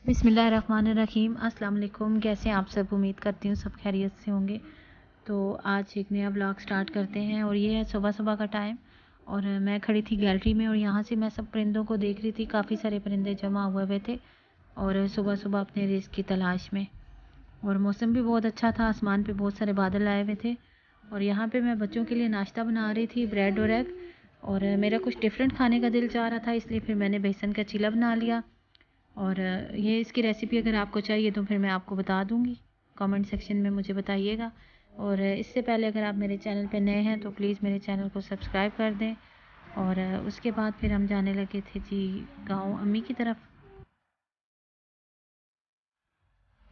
बिस्मिल्लाहिर्रहमानिर्रहीम। अस्सलाम वालेकुम। कैसे हैं आप सब? उम्मीद करती हूँ सब खैरियत से होंगे। तो आज एक नया ब्लॉग स्टार्ट करते हैं और ये है सुबह सुबह का टाइम। और मैं खड़ी थी गैलरी में और यहाँ से मैं सब परिंदों को देख रही थी। काफ़ी सारे परिंदे जमा हुए थे और सुबह सुबह अपने रिज़्क़ की तलाश में। और मौसम भी बहुत अच्छा था, आसमान पे बहुत सारे बादल आए हुए थे। और यहाँ पे मैं बच्चों के लिए नाश्ता बना रही थी, ब्रेड और एग। और मेरा कुछ डिफरेंट खाने का दिल चाह रहा था, इसलिए फिर मैंने बेसन का चीला बना लिया। और ये इसकी रेसिपी अगर आपको चाहिए तो फिर मैं आपको बता दूँगी, कमेंट सेक्शन में मुझे बताइएगा। और इससे पहले अगर आप मेरे चैनल पे नए हैं तो प्लीज़ मेरे चैनल को सब्सक्राइब कर दें। और उसके बाद फिर हम जाने लगे थे जी गाँव अम्मी की तरफ।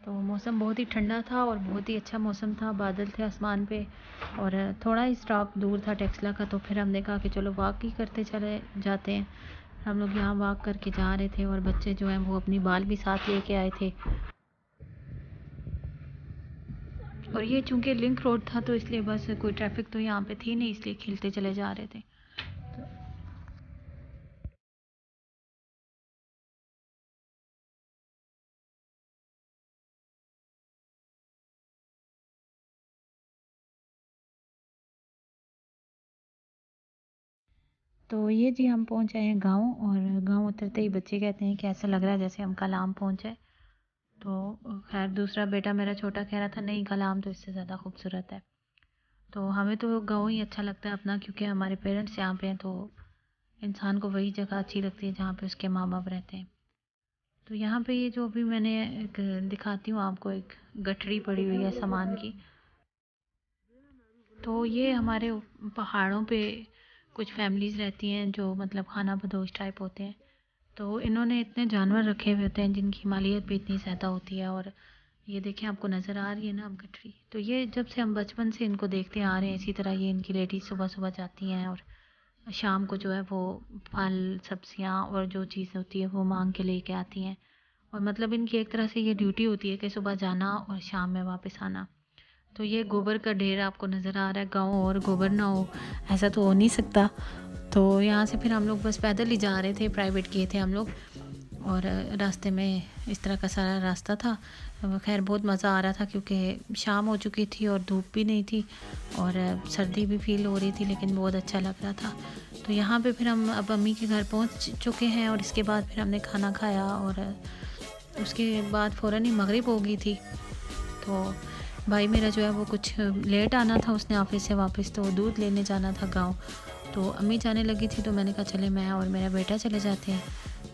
तो मौसम बहुत ही ठंडा था और बहुत ही अच्छा मौसम था, बादल थे आसमान पे। और थोड़ा ही स्टॉप दूर था टेक्सला का, तो फिर हमने कहा कि चलो वॉक ही करते चले जाते हैं। हम लोग यहाँ वॉक करके जा रहे थे और बच्चे जो हैं वो अपनी बाल भी साथ लेके आए थे। और ये चूंकि लिंक रोड था तो इसलिए बस कोई ट्रैफिक तो यहाँ पे थी नहीं, इसलिए खेलते चले जा रहे थे। तो ये जी हम पहुँच आए हैं गाँव। और गाँव उतरते ही बच्चे कहते हैं कि ऐसा लग रहा है जैसे हम कलाम पहुँचे। तो खैर दूसरा बेटा मेरा छोटा कह रहा था नहीं, कलाम तो इससे ज़्यादा खूबसूरत है। तो हमें तो गाँव ही अच्छा लगता है अपना, क्योंकि हमारे पेरेंट्स यहाँ पे हैं, तो इंसान को वही जगह अच्छी लगती है जहाँ पे उसके माँ बाप रहते हैं। तो यहाँ पे ये जो अभी मैंने एक दिखाती हूँ आपको, एक गठरी पड़ी हुई है सामान की। तो ये हमारे पहाड़ों पे कुछ फैमिलीज़ रहती हैं जो मतलब खाना बदोश टाइप होते हैं। तो इन्होंने इतने जानवर रखे हुए होते हैं जिनकी मालियत भी इतनी ज़्यादा होती है। और ये देखें, आपको नज़र आ रही है ना अब गठरी। तो ये जब से हम बचपन से इनको देखते आ रहे हैं, इसी तरह ये इनकी लेडीज सुबह सुबह जाती हैं और शाम को जो है वो फल सब्जियां और जो चीज़ होती है वो मांग के लेके आती हैं। और मतलब इनकी एक तरह से ये ड्यूटी होती है कि सुबह जाना और शाम में वापस आना। तो ये गोबर का ढेर आपको नज़र आ रहा है। गाँव और गोबर ना हो ऐसा तो हो नहीं सकता। तो यहाँ से फिर हम लोग बस पैदल ही जा रहे थे, प्राइवेट किए थे हम लोग। और रास्ते में इस तरह का सारा रास्ता था। खैर बहुत मज़ा आ रहा था क्योंकि शाम हो चुकी थी और धूप भी नहीं थी और सर्दी भी फील हो रही थी, लेकिन बहुत अच्छा लग रहा था। तो यहाँ पे फिर हम अब अम्मी के घर पहुँच चुके हैं और इसके बाद फिर हमने खाना खाया। और उसके बाद फ़ौरन ही मगरिब हो गई थी। तो भाई मेरा जो है वो कुछ लेट आना था, उसने ऑफिस से वापस, तो दूध लेने जाना था गांव। तो अम्मी जाने लगी थी तो मैंने कहा चले मैं और मेरा बेटा चले जाते हैं।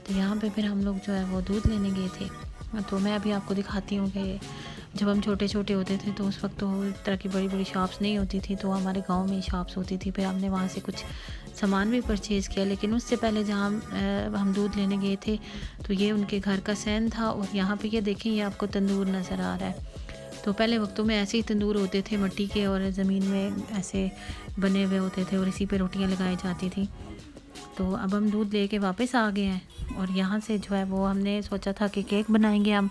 तो यहाँ पे फिर हम लोग जो है वो दूध लेने गए थे। तो मैं अभी आपको दिखाती हूँ कि जब हम छोटे छोटे होते थे तो उस वक्त तो इस तरह की बड़ी बड़ी शॉप्स नहीं होती थी, तो हमारे गांव में ही शॉप्स होती थी। फिर हमने वहाँ से कुछ सामान भी परचेज़ किया। लेकिन उससे पहले जहाँ हम दूध लेने गए थे तो ये उनके घर का सहन था। और यहाँ पे ये देखें, ये आपको तंदूर नज़र आ रहा है। तो पहले वक्तों में ऐसे ही तंदूर होते थे मिट्टी के और ज़मीन में ऐसे बने हुए होते थे और इसी पे रोटियां लगाई जाती थी। तो अब हम दूध लेके वापस आ गए हैं और यहाँ से जो है वो हमने सोचा था कि केक बनाएंगे हम।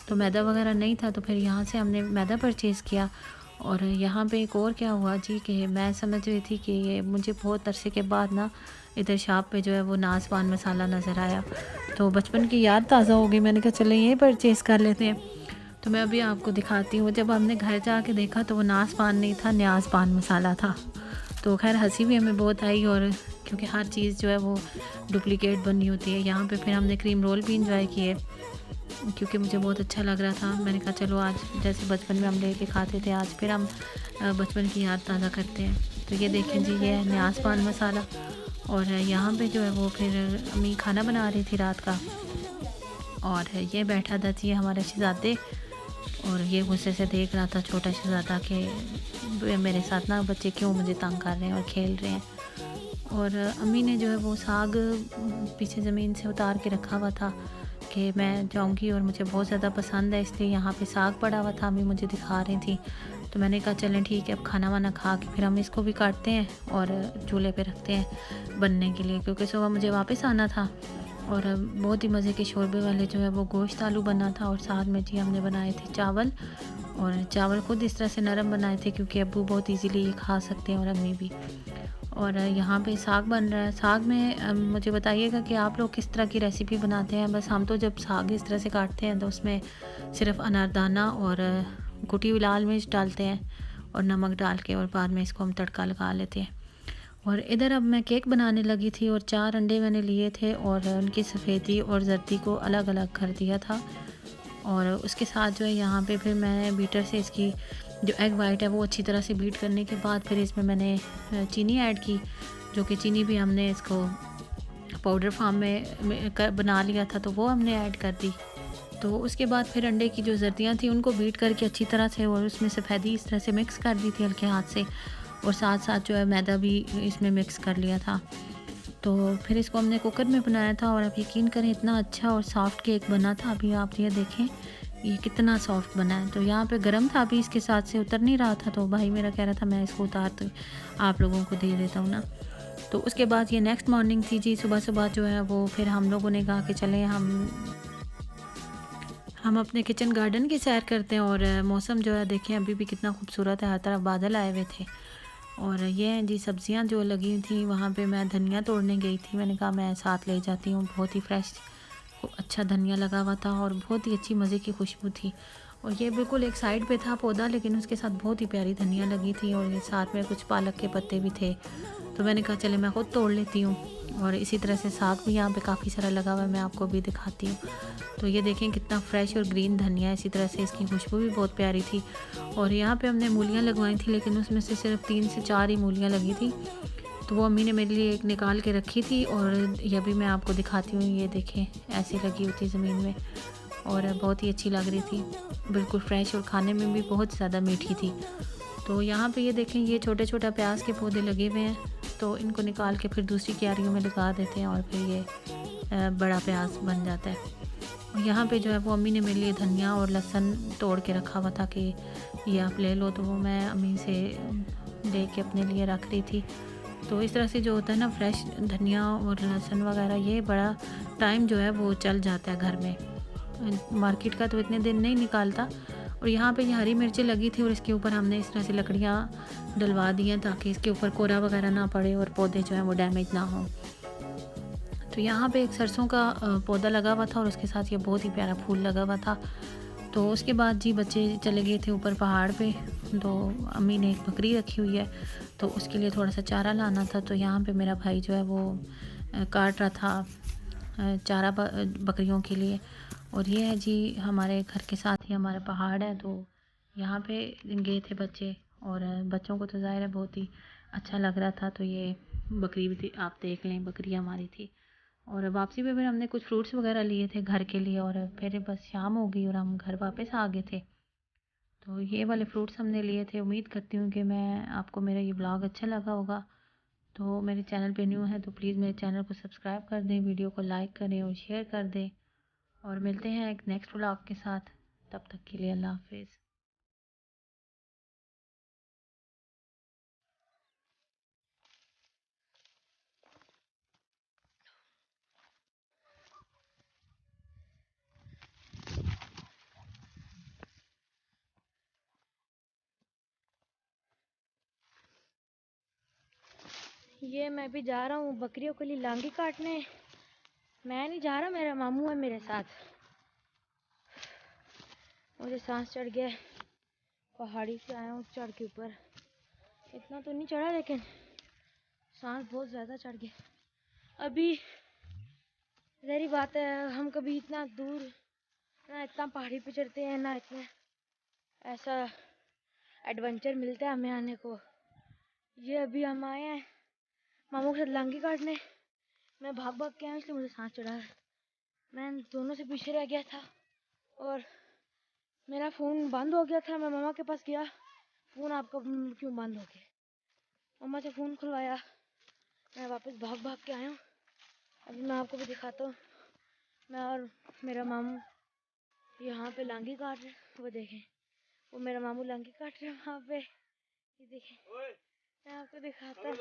तो मैदा वगैरह नहीं था, तो फिर यहाँ से हमने मैदा परचेज़ किया। और यहाँ पे एक और क्या हुआ जी कि मैं समझ रही थी कि ये मुझे बहुत अरसे के बाद ना इधर शॉप पे जो है वो नाज पान मसाला नज़र आया। तो बचपन की याद ताज़ा हो गई, मैंने कहा चले ये परचेज़ कर लेते हैं। तो मैं अभी आपको दिखाती हूँ। जब हमने घर जाके देखा तो वो नाज पान नहीं था, न्याज पान मसाला था। तो खैर हंसी भी हमें बहुत आई, और क्योंकि हर चीज़ जो है वो डुप्लिकेट बनी होती है। यहाँ पे फिर हमने क्रीम रोल भी इंजॉय किए क्योंकि मुझे बहुत अच्छा लग रहा था। मैंने कहा चलो आज जैसे बचपन में हम लेके खाते थे, आज फिर हम बचपन की याद ताज़ा करते हैं। तो ये देखें जी, ये है न्याज पान मसाला। और यहाँ पे जो है वो फिर अम्मी खाना बना रही थी रात का। और ये बैठा था जी हमारे शहज़ादे, और ये गुस्से से देख रहा था छोटा शहज़ादा कि मेरे साथ ना बच्चे क्यों मुझे तंग कर रहे हैं और खेल रहे हैं। और अम्मी ने जो है वो साग पीछे ज़मीन से उतार के रखा हुआ था कि मैं जाऊंगी और मुझे बहुत ज़्यादा पसंद है, इसलिए यहाँ पे साग पड़ा हुआ था, अम्मी मुझे दिखा रही थी। तो मैंने कहा चलें ठीक है, अब खाना वाना खा के फिर हम इसको भी काटते हैं और चूल्हे पे रखते हैं बनने के लिए, क्योंकि सुबह मुझे वापस आना था। और बहुत ही मज़े के शोरबे वाले जो है वो गोश्त आलू बना था। और साथ में जी हमने बनाए थे चावल, और चावल खुद इस तरह से नरम बनाए थे क्योंकि अब्बू बहुत इजीली ये खा सकते हैं और अम्मी भी। और यहाँ पे साग बन रहा है। साग में मुझे बताइएगा कि आप लोग किस तरह की रेसिपी बनाते हैं। बस हम तो जब साग इस तरह से काटते हैं तो उसमें सिर्फ अनारदाना और कुटी हुई लाल मिर्च डालते हैं और नमक डाल के, और बाद में इसको हम तड़का लगा लेते हैं। और इधर अब मैं केक बनाने लगी थी और 4 अंडे मैंने लिए थे और उनकी सफ़ेदी और जर्दी को अलग अलग कर दिया था। और उसके साथ जो है यहाँ पे फिर मैं बीटर से इसकी जो एग वाइट है वो अच्छी तरह से बीट करने के बाद फिर इसमें मैंने चीनी ऐड की, जो कि चीनी भी हमने इसको पाउडर फॉर्म में बना लिया था, तो वो हमने ऐड कर दी। तो उसके बाद फिर अंडे की जो जर्दियाँ थी उनको बीट करके अच्छी तरह से और उसमें सफ़ेदी इस तरह से मिक्स कर दी थी हल्के हाथ से, और साथ साथ जो है मैदा भी इसमें मिक्स कर लिया था। तो फिर इसको हमने कुकर में बनाया था और आप यकीन करें इतना अच्छा और सॉफ्ट केक बना था। अभी आप ये देखें ये कितना सॉफ्ट बना है। तो यहाँ पे गरम था, अभी इसके साथ से उतर नहीं रहा था, तो भाई मेरा कह रहा था मैं इसको उतार तो आप लोगों को दे देता हूँ ना। तो उसके बाद ये नेक्स्ट मॉर्निंग थी जी, सुबह सुबह जो है वो फिर हम लोगों ने कहा कि चलें हम अपने किचन गार्डन की सैर करते हैं। और मौसम जो है देखें अभी भी कितना खूबसूरत है, हर तरफ बादल आए हुए थे। और ये हैं जी सब्जियां जो लगी थी, वहाँ पे मैं धनिया तोड़ने गई थी, मैंने कहा मैं साथ ले जाती हूँ। बहुत ही फ्रेश अच्छा धनिया लगा हुआ था और बहुत ही अच्छी मज़े की खुशबू थी। और ये बिल्कुल एक साइड पे था पौधा, लेकिन उसके साथ बहुत ही प्यारी धनिया लगी थी और ये साथ में कुछ पालक के पत्ते भी थे। तो मैंने कहा चले मैं ख़ुद तोड़ लेती हूँ। और इसी तरह से साग भी यहाँ पे काफ़ी सारा लगा हुआ है, मैं आपको भी दिखाती हूँ। तो ये देखें कितना फ्रेश और ग्रीन धनिया है, इसी तरह से इसकी खुशबू भी बहुत प्यारी थी। और यहाँ पे हमने मूलियाँ लगवाई थी, लेकिन उसमें से सिर्फ 3 से 4 ही मूलियाँ लगी थी। तो वो अम्मी ने मेरे लिए एक निकाल के रखी थी और ये भी मैं आपको दिखाती हूँ। ये देखें ऐसे लगी हुई थी ज़मीन में और बहुत ही अच्छी लग रही थी, बिल्कुल फ्रेश और खाने में भी बहुत ज़्यादा मीठी थी। तो यहाँ पे ये देखें ये छोटे छोटा प्याज के पौधे लगे हुए हैं, तो इनको निकाल के फिर दूसरी क्यारियों में लगा देते हैं और फिर ये बड़ा प्याज बन जाता है। और यहाँ पे जो है वो अम्मी ने मेरे लिए धनिया और लहसुन तोड़ के रखा हुआ था कि ये आप ले लो, तो वो मैं अम्मी से ले के अपने लिए रख रही थी। तो इस तरह से जो होता है ना फ्रेश धनिया और लहसुन वगैरह, ये बड़ा टाइम जो है वो चल जाता है घर में, मार्केट का तो इतने दिन नहीं निकालता। और यहाँ पे ये हरी मिर्चें लगी थी और इसके ऊपर हमने इस तरह से लकड़ियाँ डलवा दी हैं ताकि इसके ऊपर कोरा वगैरह ना पड़े और पौधे जो हैं वो डैमेज ना हों। तो यहाँ पे एक सरसों का पौधा लगा हुआ था और उसके साथ ये बहुत ही प्यारा फूल लगा हुआ था। तो उसके बाद जी बच्चे चले गए थे ऊपर पहाड़ पे, तो अम्मी ने एक बकरी रखी हुई है तो उसके लिए थोड़ा सा चारा लाना था। तो यहाँ पे मेरा भाई जो है वो काट रहा था चारा बकरियों के लिए। और ये है जी हमारे घर के साथ ही हमारा पहाड़ है, तो यहाँ पे गए थे बच्चे और बच्चों को तो ज़ाहिर है बहुत ही अच्छा लग रहा था। तो ये बकरी भी थी, आप देख लें बकरी हमारी थी। और वापसी पे फिर हमने कुछ फ्रूट्स वगैरह लिए थे घर के लिए और फिर बस शाम हो गई और हम घर वापस आ गए थे। तो ये वाले फ्रूट्स हमने लिए थे। उम्मीद करती हूँ कि मैं आपको मेरा ये ब्लॉग अच्छा लगा होगा। तो मेरे चैनल पे न्यू है तो प्लीज़ मेरे चैनल को सब्सक्राइब कर दें, वीडियो को लाइक करें और शेयर कर दें। और मिलते हैं एक नेक्स्ट ब्लॉग के साथ, तब तक के लिए अल्लाह हाफिज़। ये मैं भी जा रहा हूँ बकरियों के लिए लांगी काटने। मैं नहीं जा रहा, मेरा मामू है मेरे साथ। मुझे सांस चढ़ गया, पहाड़ी से आया हूँ चढ़ के ऊपर। इतना तो नहीं चढ़ा लेकिन सांस बहुत ज़्यादा चढ़ गया। अभी ज़ाहिर बात है हम कभी इतना दूर ना इतना पहाड़ी पे चढ़ते हैं ना इतना ऐसा एडवेंचर मिलता है हमें आने को। ये अभी हम आए हैं मामू के साथ लांगी काटने। मैं भाग भाग के आया इसलिए मुझे सांस चढ़ा है। मैं दोनों से पीछे रह गया था और मेरा फ़ोन बंद हो गया था। मैं मामा के पास गया, फ़ोन आपका क्यों बंद हो गया? मामा से फ़ोन खुलवाया, मैं वापस भाग भाग के आया हूँ। अभी मैं आपको भी दिखाता हूँ। मैं और मेरा मामू यहाँ पे लांगी काट रहे, वो देखें, वो मेरा मामू लांगी काट रहे हैं वहाँ पे। ये देखें, मैं आपको दिखाता हूँ।